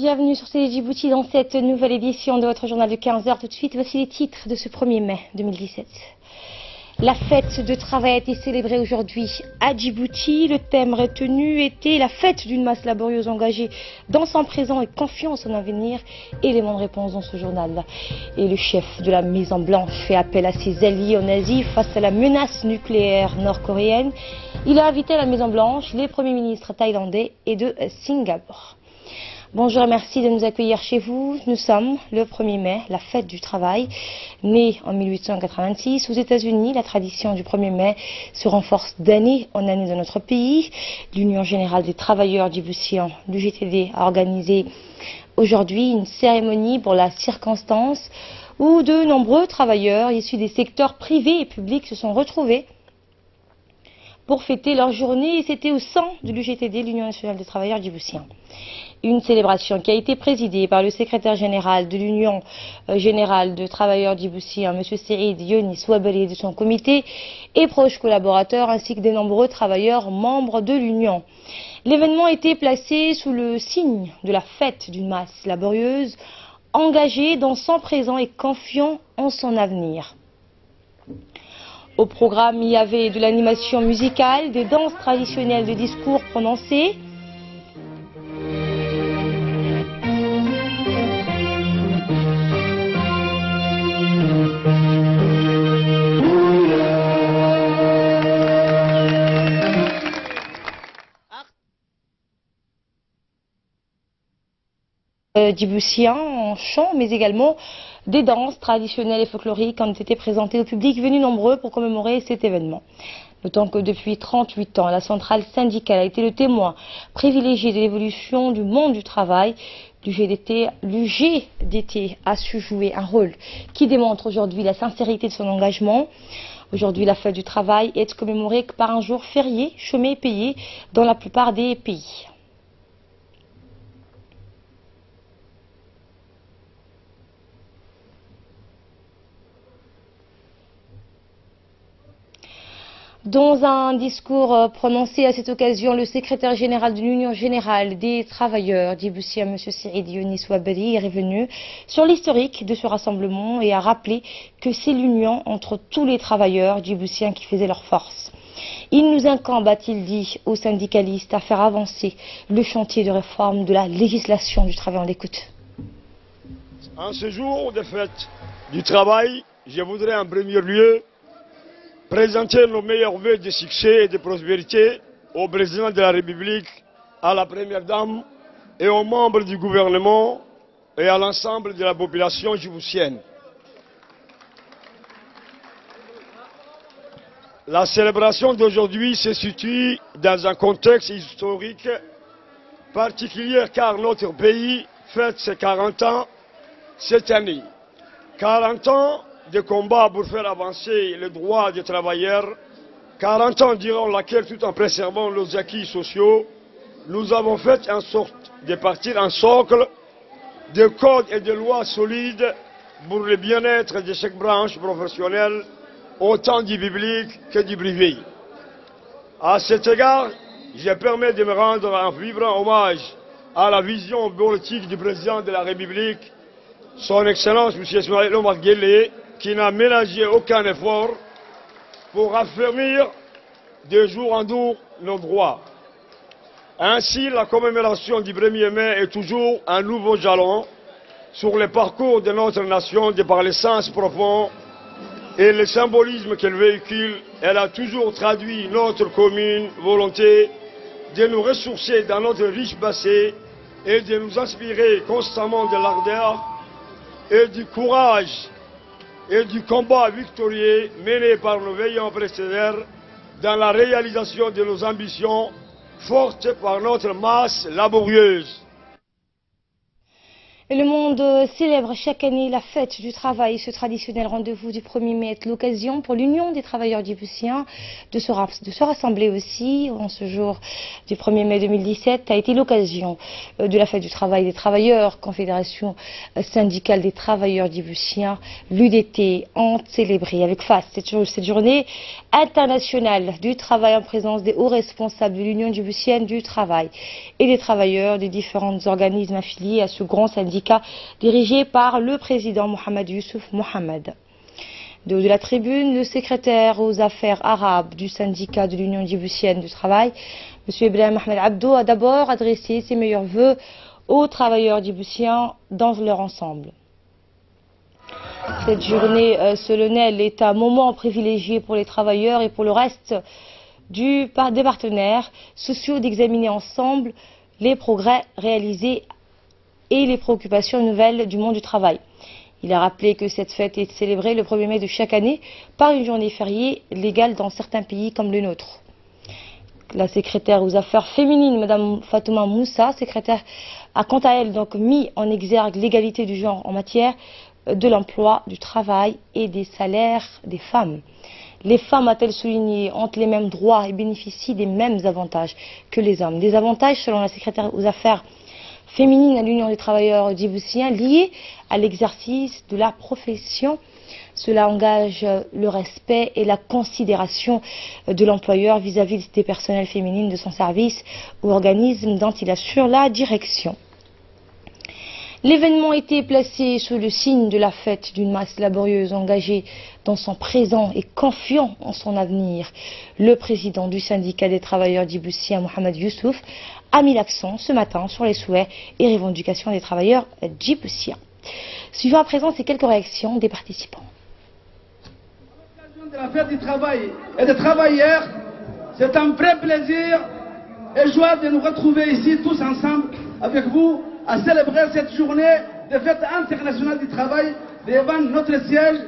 bienvenue sur Télé Djibouti dans cette nouvelle édition de votre journal de 15 h. Tout de suite, voici les titres de ce 1er mai 2017. La fête de travail a été célébrée aujourd'hui à Djibouti. Le thème retenu était la fête d'une masse laborieuse engagée dans son présent et confiant en son avenir. Élément de réponse dans ce journal. Et le chef de la Maison Blanche fait appel à ses alliés en Asie face à la menace nucléaire nord-coréenne. Il a invité à la Maison Blanche les premiers ministres thaïlandais et de Singapour. Bonjour et merci de nous accueillir chez vous. Nous sommes le 1er mai, la fête du travail. Née en 1886 aux États-Unis, la tradition du 1er mai se renforce d'année en année dans notre pays. L'Union générale des travailleurs djiboutiens, l'UGTD, a organisé aujourd'hui une cérémonie pour la circonstance où de nombreux travailleurs issus des secteurs privés et publics se sont retrouvés pour fêter leur journée, et c'était au sein de l'UGTD, l'Union nationale des travailleurs djiboutiens. Une célébration qui a été présidée par le secrétaire général de l'Union générale de travailleurs djiboutiens, M. Saïd Yonis Ouabali, et de son comité et proches collaborateurs, ainsi que des nombreux travailleurs membres de l'Union. L'événement a été placé sous le signe de la fête d'une masse laborieuse, engagée dans son présent et confiant en son avenir. Au programme, il y avait de l'animation musicale, des danses traditionnelles, des discours prononcés. Djiboutiens en chant, mais également des danses traditionnelles et folkloriques ont été présentées au public venu nombreux pour commémorer cet événement. D'autant que depuis 38 ans, la centrale syndicale a été le témoin privilégié de l'évolution du monde du travail. L'UGDT a su jouer un rôle qui démontre aujourd'hui la sincérité de son engagement. Aujourd'hui, la fête du travail est commémorée par un jour férié, chômé et payé dans la plupart des pays. Dans un discours prononcé à cette occasion, le secrétaire général de l'Union générale des travailleurs djiboutiens, M. Saïd Yonis Ouabali, est revenu sur l'historique de ce rassemblement et a rappelé que c'est l'union entre tous les travailleurs djiboutiens qui faisait leur force. Il nous incombe, a-t-il dit aux syndicalistes, à faire avancer le chantier de réforme de la législation du travail. On l'écoute. En ce jour de fête du travail, je voudrais en premier lieu présenter nos meilleurs vœux de succès et de prospérité au président de la République, à la première dame et aux membres du gouvernement et à l'ensemble de la population djiboutienne. La célébration d'aujourd'hui se situe dans un contexte historique particulier car notre pays fête ses 40 ans cette année. 40 ans de combat pour faire avancer les droits des travailleurs, 40 ans durant laquelle, tout en préservant nos acquis sociaux, nous avons fait en sorte de partir en socle de codes et de lois solides pour le bien-être de chaque branche professionnelle, autant du public que du privé. À cet égard, je permets de me rendre un vibrant hommage à la vision politique du président de la République, son Excellence M. Ismaël Omar Guelleh, qui n'a ménagé aucun effort pour affermir de jour en jour nos droits. Ainsi, la commémoration du 1er mai est toujours un nouveau jalon sur le parcours de notre nation de par le sens profond et le symbolisme qu'elle véhicule. Elle a toujours traduit notre commune volonté de nous ressourcer dans notre riche passé et de nous inspirer constamment de l'ardeur et du courage et du combat victorieux mené par nos veillants précédents dans la réalisation de nos ambitions fortes par notre masse laborieuse. Et le monde célèbre chaque année la fête du travail. Ce traditionnel rendez-vous du 1er mai est l'occasion pour l'Union des travailleurs djiboutiens de se rassembler aussi. En ce jour du 1er mai 2017 a été l'occasion de la fête du travail des travailleurs. Confédération syndicale des travailleurs djiboutiens, l'UDT, ont célébré avec face cette journée internationale du travail en présence des hauts responsables de l'Union djiboutienne du travail et des travailleurs des différents organismes affiliés à ce grand syndicat dirigé par le président Mohamed Youssouf Mohamed. De la tribune, le secrétaire aux affaires arabes du syndicat de l'Union djiboutienne du travail, M. Ibrahim Ahmed Abdo, a d'abord adressé ses meilleurs vœux aux travailleurs djiboutiens dans leur ensemble. Cette journée solennelle est un moment privilégié pour les travailleurs et pour le reste des partenaires sociaux d'examiner ensemble les progrès réalisés et les préoccupations nouvelles du monde du travail. Il a rappelé que cette fête est célébrée le 1er mai de chaque année par une journée fériée légale dans certains pays comme le nôtre. La secrétaire aux affaires féminines, Mme Fatouma Moussa, secrétaire, a quant à elle donc mis en exergue l'égalité du genre en matière de l'emploi, du travail et des salaires des femmes. Les femmes, a-t-elle souligné, ont les mêmes droits et bénéficient des mêmes avantages que les hommes. Des avantages, selon la secrétaire aux affaires féminine à l'Union des travailleurs djiboutiens liés à l'exercice de la profession. Cela engage le respect et la considération de l'employeur vis-à-vis des personnels féminines de son service ou organisme dont il assure la direction. L'événement a été placé sous le signe de la fête d'une masse laborieuse engagée dans son présent et confiant en son avenir. Le président du syndicat des travailleurs djiboutiens, Mohamed Youssouf, a mis l'accent ce matin sur les souhaits et revendications des travailleurs djiboutiens. Suivons à présent ces quelques réactions des participants. À l'occasion de la fête du travail et des travailleurs, c'est un vrai plaisir et joie de nous retrouver ici tous ensemble avec vous à célébrer cette journée de fête internationale du travail devant notre siège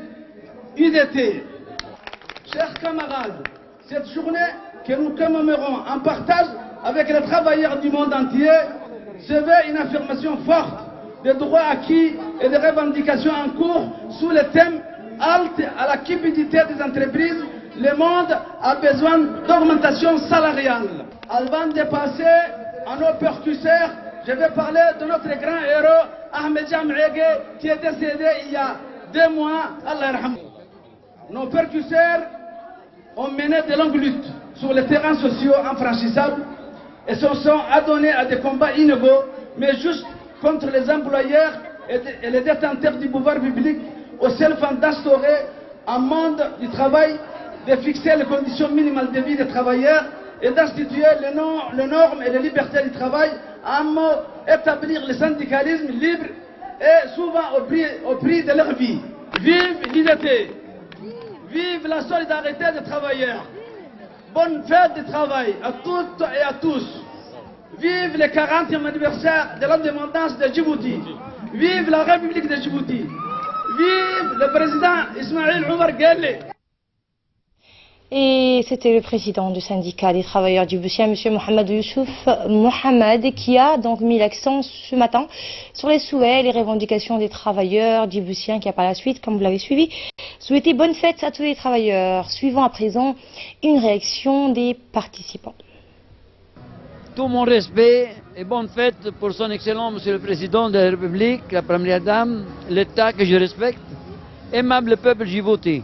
UDT. Chers camarades, cette journée que nous commémorons en partage avec les travailleurs du monde entier se veut une affirmation forte des droits acquis et des revendications en cours sous le thème « Halte à la cupidité des entreprises, le monde a besoin d'augmentation salariale ». Avant de passer à nos percusseurs, je vais parler de notre grand héros Ahmed Jam'ege qui est décédé il y a 2 mois. Allah yarhamou. Nos percusseurs ont mené de longues luttes sur les terrains sociaux infranchissables et se sont adonnés à des combats inégaux, mais juste contre les employeurs et les détenteurs du pouvoir public, au seul fin d'instaurer un monde du travail, de fixer les conditions minimales de vie des travailleurs et d'instituer les normes et les libertés du travail, à un mot, établir le syndicalisme libre et souvent au prix de leur vie. Vive l'UDT! Vive la solidarité des travailleurs! Bonne fête du travail à toutes et à tous! Vive le 40e anniversaire de l'indépendance de Djibouti! Vive la République de Djibouti! Vive le président Ismaïl Omar Guelleh! Et c'était le président du syndicat des travailleurs djiboutiens, M. Mohamed Youssouf Mohamed, qui a donc mis l'accent ce matin sur les souhaits et les revendications des travailleurs djiboutiens, qui a par la suite, comme vous l'avez suivi, souhaité bonne fête à tous les travailleurs. Suivons à présent une réaction des participants. Tout mon respect et bonne fête pour son excellent Monsieur le Président de la République, la Première Dame, l'État que je respecte, aimable peuple djibouti,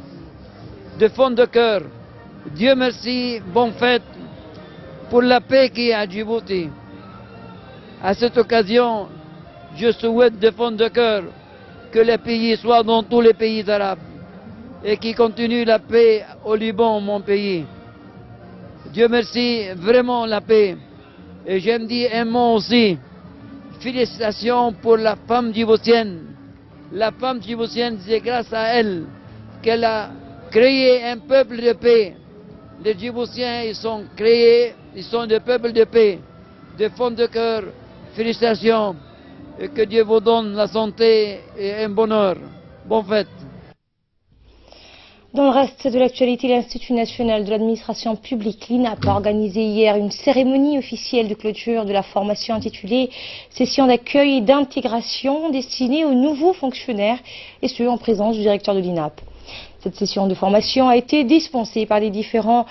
de fond de cœur. Dieu merci, bonne fête pour la paix qui est à Djibouti. À cette occasion, je souhaite de fond de cœur que les pays soient dans tous les pays arabes et qui continue la paix au Liban, mon pays. Dieu merci, vraiment la paix. Et j'aime dire un mot aussi. Félicitations pour la femme djiboutienne. La femme djiboutienne, c'est grâce à elle qu'elle a créé un peuple de paix. Les Djiboutiens, ils sont créés, ils sont des peuples de paix. De fond de cœur, félicitations. Et que Dieu vous donne la santé et un bonheur. Bonne fête. Dans le reste de l'actualité, l'Institut national de l'administration publique, l'INAP, a organisé hier une cérémonie officielle de clôture de la formation intitulée « Session d'accueil et d'intégration destinée aux nouveaux fonctionnaires » et ce, en présence du directeur de l'INAP. Cette session de formation a été dispensée par les différents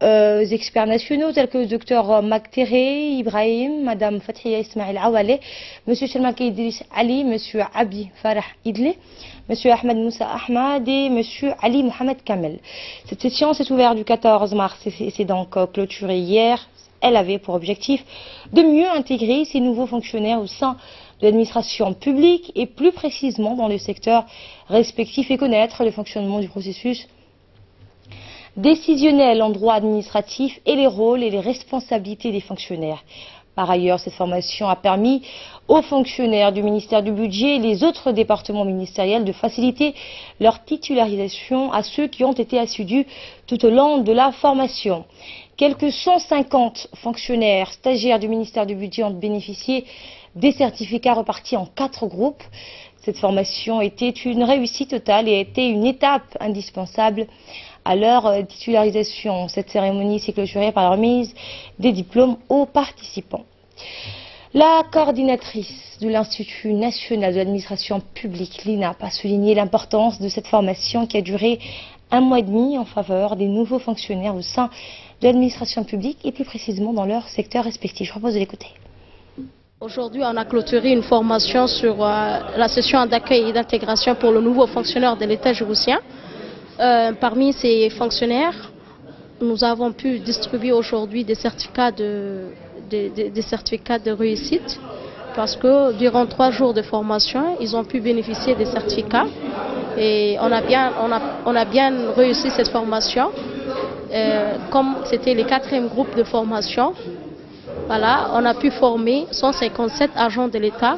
experts nationaux tels que le docteur Maktere Ibrahim, Madame Fathia Ismail Awale, Monsieur Chelmaki Idriss Ali, Monsieur Abi Farah Idle, Monsieur Ahmed Moussa Ahmad et Monsieur Ali Mohamed Kamel. Cette session s'est ouverte du 14 mars et s'est donc clôturée hier. Elle avait pour objectif de mieux intégrer ces nouveaux fonctionnaires au sein de l'administration publique et plus précisément dans le secteur respectif et connaître le fonctionnement du processus décisionnel en droit administratif et les rôles et les responsabilités des fonctionnaires. Par ailleurs, cette formation a permis aux fonctionnaires du ministère du Budget et les autres départements ministériels de faciliter leur titularisation à ceux qui ont été assidus tout au long de la formation. Quelques 150 fonctionnaires stagiaires du ministère du Budget ont bénéficié des certificats repartis en 4 groupes. Cette formation était une réussite totale et a été une étape indispensable à leur titularisation. Cette cérémonie s'est clôturée par la remise des diplômes aux participants. La coordinatrice de l'Institut national de l'administration publique, l'INAP, a souligné l'importance de cette formation qui a duré 1 mois et demi en faveur des nouveaux fonctionnaires au sein de l'administration publique et plus précisément dans leur secteur respectif. Je propose de l'écouter. Aujourd'hui, on a clôturé une formation sur la session d'accueil et d'intégration pour le nouveau fonctionnaire de l'État djiboutien. Parmi ces fonctionnaires, nous avons pu distribuer aujourd'hui des certificats de réussite parce que durant 3 jours de formation, ils ont pu bénéficier des certificats et on a bien réussi cette formation. Comme c'était le 4e groupe de formation, voilà, on a pu former 157 agents de l'État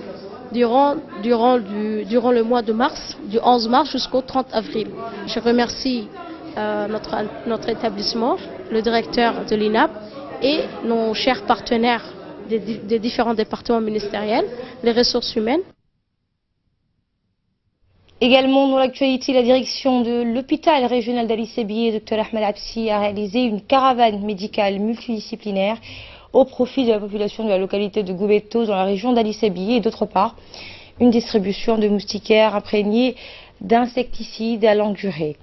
durant le mois de mars, du 11 mars jusqu'au 30 avril. Je remercie notre établissement, le directeur de l'INAP et nos chers partenaires des différents départements ministériels, les ressources humaines. Également dans l'actualité, la direction de l'hôpital régional d'Ali Sebiye, Dr Ahmed Absi, a réalisé une caravane médicale multidisciplinaire au profit de la population de la localité de Goubeto dans la région d'Ali Sebiye et d'autre part une distribution de moustiquaires imprégnés d'insecticides à longue durée.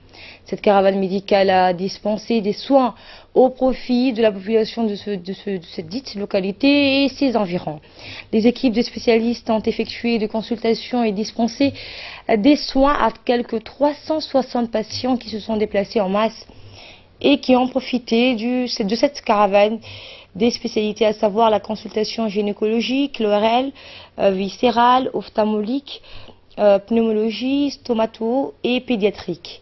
Cette caravane médicale a dispensé des soins au profit de la population de cette dite localité et ses environs. Les équipes de spécialistes ont effectué des consultations et dispensé des soins à quelques 360 patients qui se sont déplacés en masse et qui ont profité de cette caravane des spécialités, à savoir la consultation gynécologique, l'ORL, viscérale, ophtalmologique, pneumologie, stomato et pédiatrique.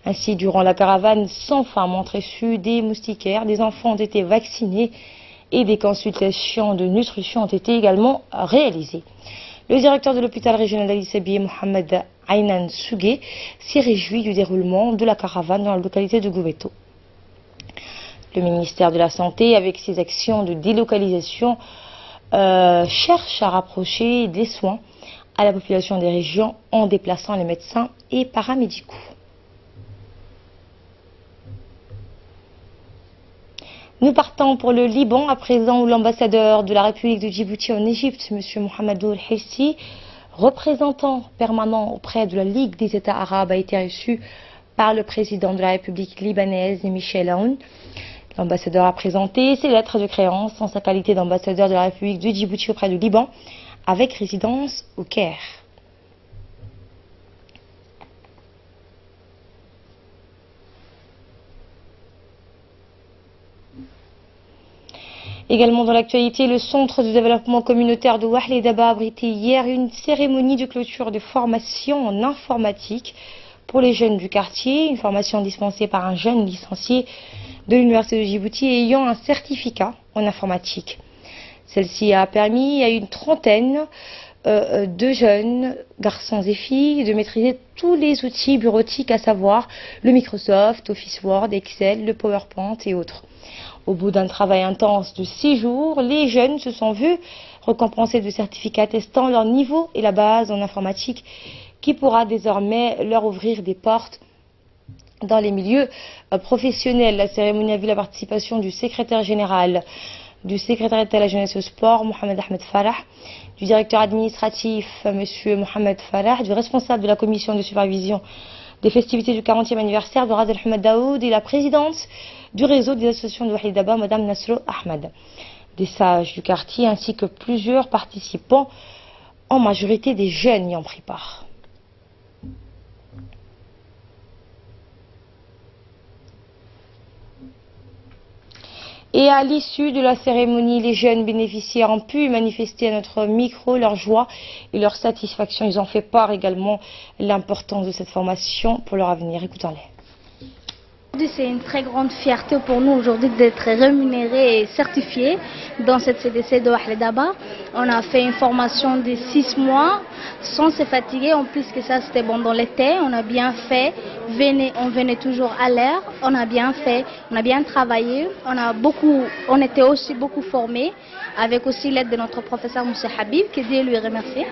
Ainsi, durant la caravane, 100 femmes ont reçu des moustiquaires, des enfants ont été vaccinés et des consultations de nutrition ont été également réalisées. Le directeur de l'hôpital régional d'Ali Sebiye, Mohamed Aynan Sougé, s'est réjoui du déroulement de la caravane dans la localité de Goubeto. Le ministère de la Santé, avec ses actions de délocalisation, cherche à rapprocher des soins à la population des régions en déplaçant les médecins et paramédicaux. Nous partons pour le Liban, à présent où l'ambassadeur de la République de Djibouti en Égypte, M. Mohamedou El-Hissi, représentant permanent auprès de la Ligue des États arabes, a été reçu par le président de la République libanaise, Michel Aoun. L'ambassadeur a présenté ses lettres de créance en sa qualité d'ambassadeur de la République de Djibouti auprès du Liban, avec résidence au Caire. Également dans l'actualité, le centre de développement communautaire de Wahle Daba a abrité hier une cérémonie de clôture de formation en informatique pour les jeunes du quartier, une formation dispensée par un jeune licencié de l'Université de Djibouti ayant un certificat en informatique. Celle-ci a permis à une trentaine de jeunes garçons et filles de maîtriser tous les outils bureautiques, à savoir le Microsoft, Office Word, Excel, le PowerPoint et autres. Au bout d'un travail intense de 6 jours, les jeunes se sont vus récompensés de certificats testant leur niveau et la base en informatique qui pourra désormais leur ouvrir des portes dans les milieux professionnels. La cérémonie a vu la participation du secrétaire général du secrétariat de la jeunesse et au sport, Mohamed Ahmed Farah, du directeur administratif, M. Mohamed Farah, du responsable de la commission de supervision des festivités du 40e anniversaire de Ghazal Ahmed Daoud et la présidente du réseau des associations de Wahid Daba, Mme Nasro Ahmed. Des sages du quartier ainsi que plusieurs participants, en majorité des jeunes, y ont pris part. Et à l'issue de la cérémonie, les jeunes bénéficiaires ont pu manifester à notre micro leur joie et leur satisfaction. Ils ont fait part également de l'importance de cette formation pour leur avenir. Écoutons-les. C'est une très grande fierté pour nous aujourd'hui d'être rémunérés et certifiés dans cette CDC de Wahid Daba. On a fait une formation de 6 mois sans se fatiguer. En plus que ça, c'était pendant l'été. On a bien fait. On venait toujours à l'heure. On a bien fait. On a bien travaillé. On était aussi beaucoup formés avec aussi l'aide de notre professeur Moussa Habib, que Dieu lui remercie.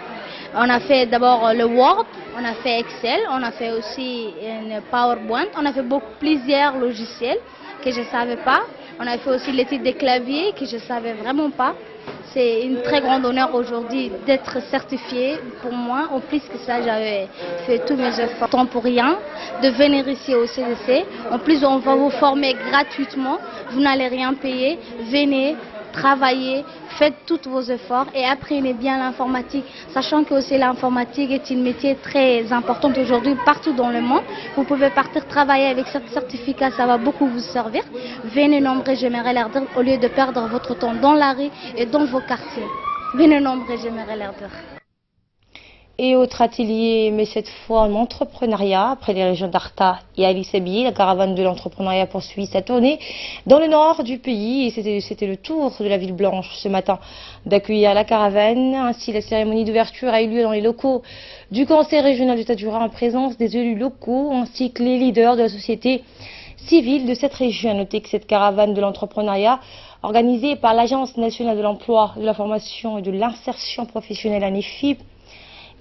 On a fait d'abord le Word, on a fait Excel, on a fait aussi une PowerPoint, on a fait plusieurs logiciels que je ne savais pas. On a fait aussi l'étude des claviers que je ne savais vraiment pas. C'est une très grande honneur aujourd'hui d'être certifié pour moi. En plus que ça, j'avais fait tous mes efforts. Tant pour rien, de venir ici au CDC. En plus, on va vous former gratuitement. Vous n'allez rien payer. Venez. Travaillez, faites tous vos efforts et apprenez bien l'informatique, sachant que aussi l'informatique est un métier très important aujourd'hui partout dans le monde. Vous pouvez partir travailler avec ce certificat, ça va beaucoup vous servir. Venez nombreux, j'aimerais leur dire, au lieu de perdre votre temps dans la rue et dans vos quartiers. Venez nombreux, j'aimerais leur dire. Et autre atelier, mais cette fois en entrepreneuriat, après les régions d'Arta et Ali Sabi, la caravane de l'entrepreneuriat poursuit sa tournée dans le nord du pays. Et c'était le tour de la ville blanche ce matin d'accueillir la caravane. Ainsi, la cérémonie d'ouverture a eu lieu dans les locaux du conseil régional de Tadjoura en présence des élus locaux ainsi que les leaders de la société civile de cette région. Notez que cette caravane de l'entrepreneuriat organisée par l'Agence nationale de l'emploi, de la formation et de l'insertion professionnelle ANEFIP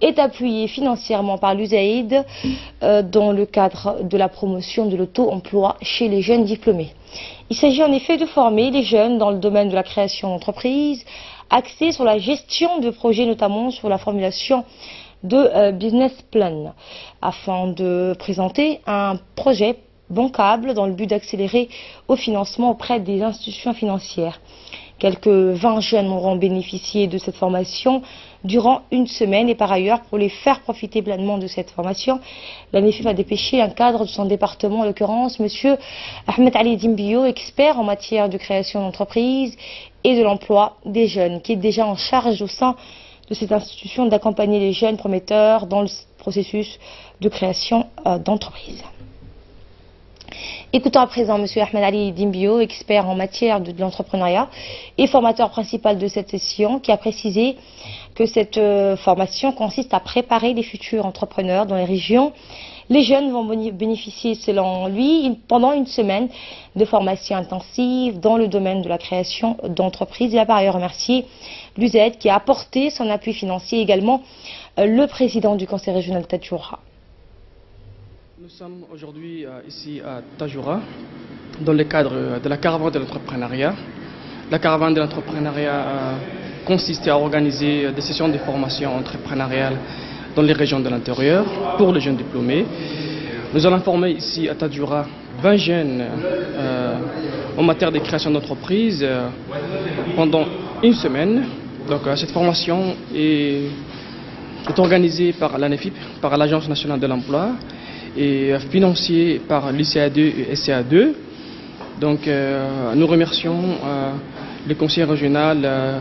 est appuyée financièrement par l'USAID dans le cadre de la promotion de l'auto-emploi chez les jeunes diplômés. Il s'agit en effet de former les jeunes dans le domaine de la création d'entreprises, axés sur la gestion de projets, notamment sur la formulation de business plan, afin de présenter un projet bancable dans le but d'accélérer au financement auprès des institutions financières. Quelques 20 jeunes auront bénéficié de cette formation durant une semaine et par ailleurs, pour les faire profiter pleinement de cette formation, l'ANEFIP a dépêché un cadre de son département, en l'occurrence M. Ahmed Ali Dimbio, expert en matière de création d'entreprise et de l'emploi des jeunes, qui est déjà en charge au sein de cette institution d'accompagner les jeunes prometteurs dans le processus de création d'entreprise. Écoutons à présent M. Ahmed Ali Dimbio, expert en matière de l'entrepreneuriat et formateur principal de cette session, qui a précisé que cette formation consiste à préparer les futurs entrepreneurs dans les régions. Les jeunes vont bénéficier, selon lui, pendant une semaine de formation intensive dans le domaine de la création d'entreprises. Il a par ailleurs remercié l'USAID qui a apporté son appui financier, également le président du conseil régional de Tadjoura. Nous sommes aujourd'hui ici à Tadjoura dans le cadre de la caravane de l'entrepreneuriat. La caravane de l'entrepreneuriat consiste à organiser des sessions de formation entrepreneuriale dans les régions de l'intérieur pour les jeunes diplômés. Nous allons former ici à Tadjoura 20 jeunes en matière de création d'entreprise pendant une semaine. Donc cette formation est organisée par l'ANEFIP, par l'Agence nationale de l'emploi, et financé par l'ICA2 et SCA2. Donc nous remercions le conseil régional,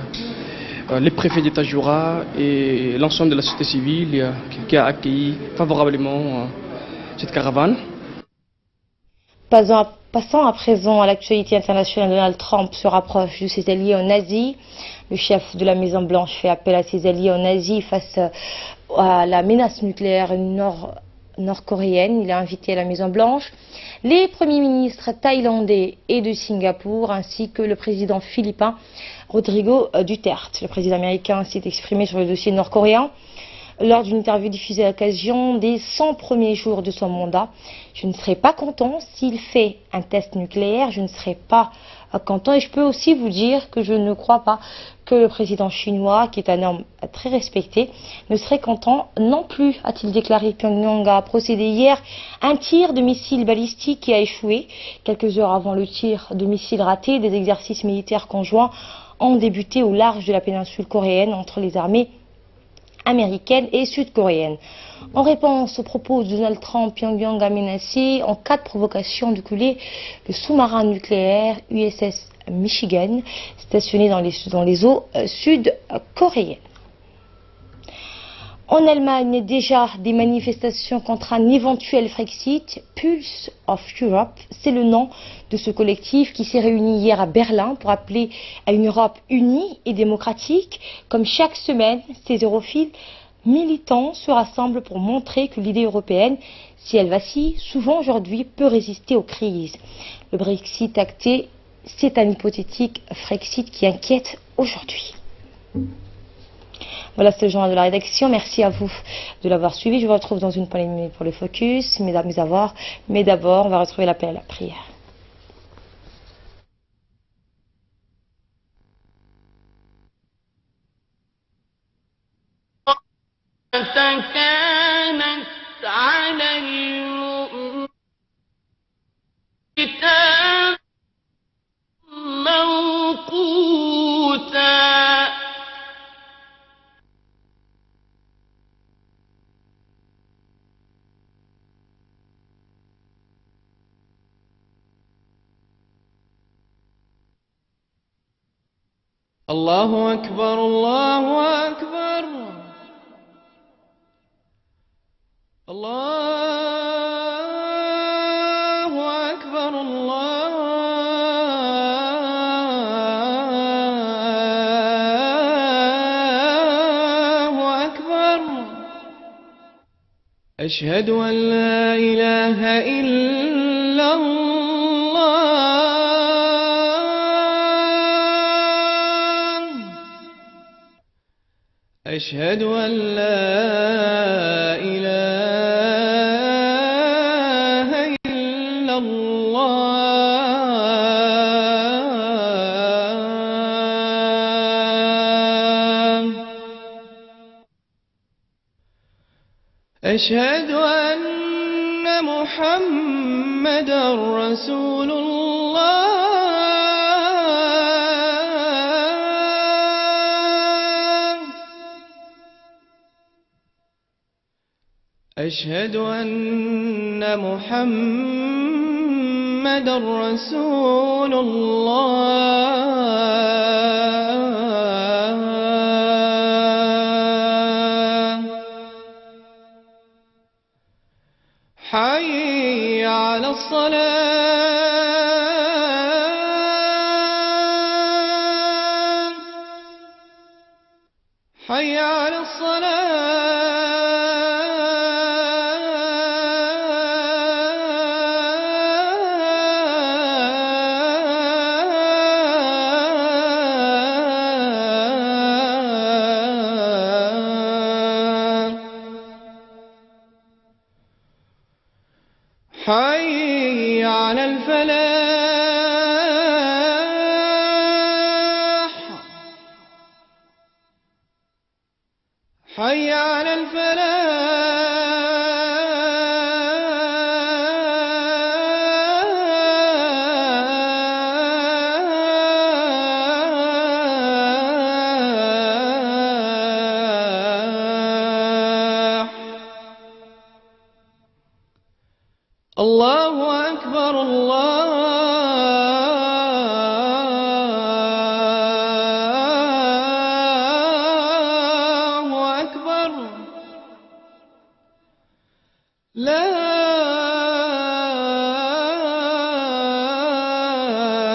les préfets de Tadjoura et l'ensemble de la société civile qui a accueilli favorablement cette caravane. Passons à présent à l'actualité internationale. Donald Trump se rapproche de ses alliés en Asie. Le chef de la Maison Blanche fait appel à ses alliés en Asie face à la menace nucléaire nord-coréenne. Il a invité à la Maison Blanche les premiers ministres thaïlandais et de Singapour ainsi que le président philippin Rodrigo Duterte. Le président américain s'est exprimé sur le dossier nord-coréen lors d'une interview diffusée à l'occasion des 100 premiers jours de son mandat. Je ne serai pas content s'il fait un test nucléaire, je ne serai pas content, et je peux aussi vous dire que je ne crois pas que le président chinois, qui est un homme très respecté, ne serait content non plus, a-t-il déclaré. Pyongyang a procédé hier à un tir de missile balistique qui a échoué. Quelques heures avant le tir de missile raté, des exercices militaires conjoints ont débuté au large de la péninsule coréenne entre les armées américaine et sud-coréenne. En réponse aux propos de Donald Trump, Pyongyang a menacé en cas de provocation de couler le sous-marin nucléaire USS Michigan, stationné dans les eaux sud-coréennes. En Allemagne, déjà des manifestations contre un éventuel Frexit. Pulse of Europe, c'est le nom de ce collectif qui s'est réuni hier à Berlin pour appeler à une Europe unie et démocratique. Comme chaque semaine, ces europhiles militants se rassemblent pour montrer que l'idée européenne, si elle vacille, souvent aujourd'hui peut résister aux crises. Le Brexit acté, c'est un hypothétique Frexit qui inquiète aujourd'hui. Voilà, c'est le journal de la rédaction. Merci à vous de l'avoir suivi. Je vous retrouve dans une poignée de minutes pour le focus. Mais d'abord, on va retrouver l'appel à la prière. الله أكبر الله أكبر الله أكبر الله أكبر أشهد أن لا إله إلا الله أشهد أن لا إله إلا الله أشهد أن محمدا رسول الله أشهد أن محمدا رسول الله حي على الصلاة حي على حي على الفلاح حي على الفلاح الله أكبر الله أكبر لا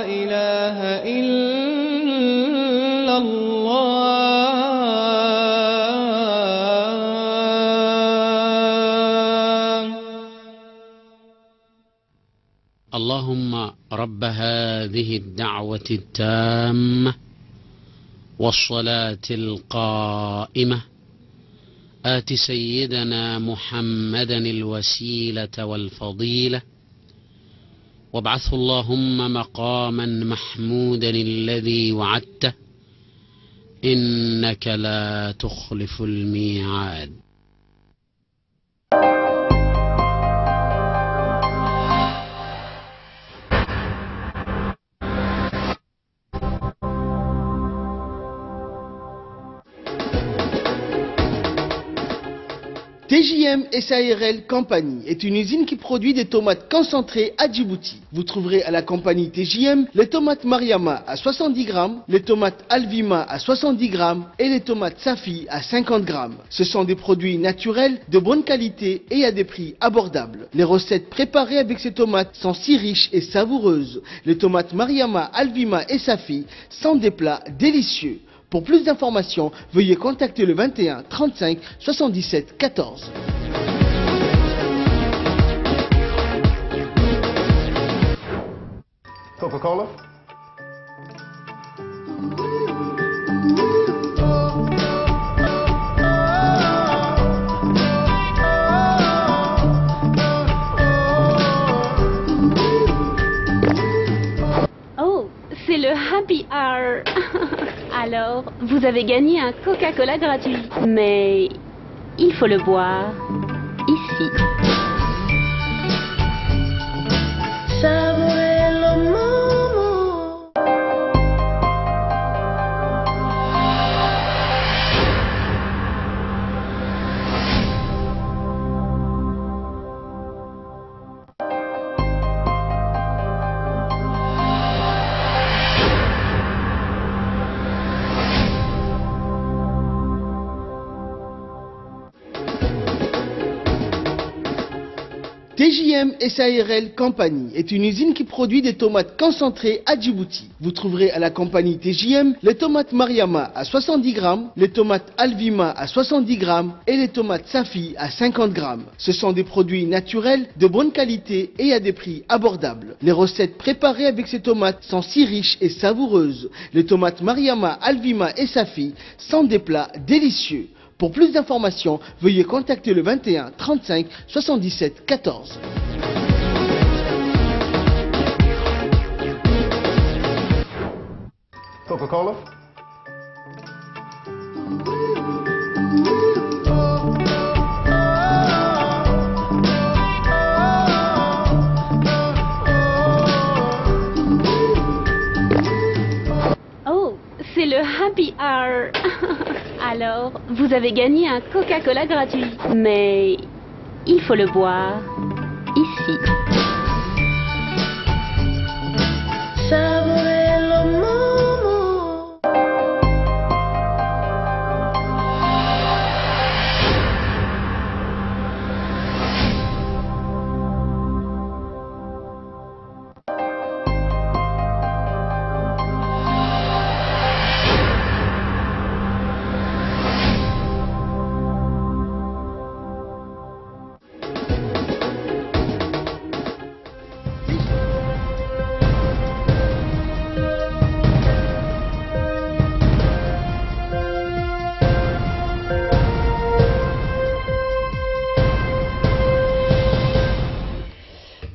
إله إلا الله اللهم رب هذه الدعوة التامة والصلاة القائمة آت سيدنا محمدا الوسيلة والفضيلة وابعثه اللهم مقاما محمودا الذي وعدته إنك لا تخلف الميعاد. TJM SARL Compagnie est une usine qui produit des tomates concentrées à Djibouti. Vous trouverez à la compagnie TJM les tomates Mariama à 70 grammes, les tomates Alvima à 70 grammes et les tomates Safi à 50 grammes. Ce sont des produits naturels, de bonne qualité et à des prix abordables. Les recettes préparées avec ces tomates sont si riches et savoureuses. Les tomates Mariama, Alvima et Safi sont des plats délicieux. Pour plus d'informations, veuillez contacter le 21 35 77 14. Coca-Cola? Oh, c'est le Happy Hour. Alors, vous avez gagné un Coca-Cola gratuit. Mais il faut le boire ici. Savourez le moment. TJM SARL Compagnie est une usine qui produit des tomates concentrées à Djibouti. Vous trouverez à la compagnie TJM les tomates Mariama à 70 grammes, les tomates Alvima à 70 grammes et les tomates Safi à 50 grammes. Ce sont des produits naturels, de bonne qualité et à des prix abordables. Les recettes préparées avec ces tomates sont si riches et savoureuses. Les tomates Mariama, Alvima et Safi sont des plats délicieux. Pour plus d'informations, veuillez contacter le 21 35 77 14. Coca-Cola? Oh, c'est le Happy Hour. Alors, vous avez gagné un Coca-Cola gratuit. Mais il faut le boire ici. Savourez le moment.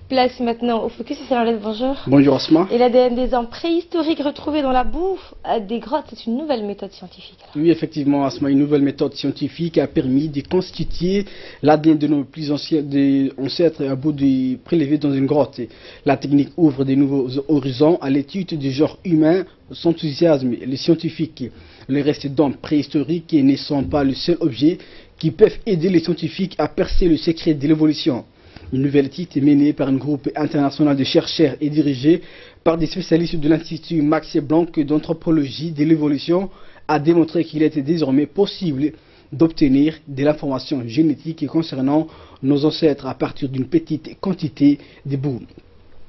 Place maintenant au focus, c'est Salam, bonjour. Bonjour Asma. Et l'ADN des hommes préhistoriques retrouvés dans la bouffe des grottes, c'est une nouvelle méthode scientifique. Oui, effectivement Asma, une nouvelle méthode scientifique a permis de constituer l'ADN de nos plus anciens ancêtres à bout de prélevés dans une grotte. La technique ouvre de nouveaux horizons à l'étude du genre humain, s'enthousiasme les scientifiques. Les restes d'hommes préhistoriques ne sont pas le seul objet qui peuvent aider les scientifiques à percer le secret de l'évolution. Une nouvelle étude menée par un groupe international de chercheurs et dirigée par des spécialistes de l'Institut Max Planck d'anthropologie de l'évolution a démontré qu'il était désormais possible d'obtenir de l'information génétique concernant nos ancêtres à partir d'une petite quantité de boue.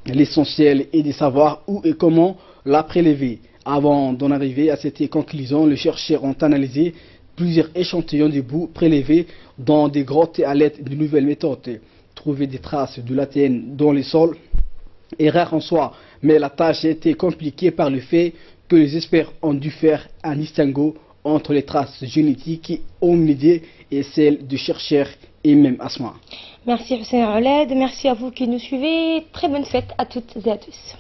L'essentiel est de savoir où et comment la prélever. Avant d'en arriver à cette conclusion, les chercheurs ont analysé plusieurs échantillons de boue prélevés dans des grottes à l'aide de nouvelles méthodes. Trouver des traces de l'ADN dans les sols est rare en soi, mais la tâche a été compliquée par le fait que les experts ont dû faire un distinguo entre les traces génétiques hominidées et celles de chercheurs et même Asma. Merci Hussein Oled, merci à vous qui nous suivez. Très bonne fête à toutes et à tous.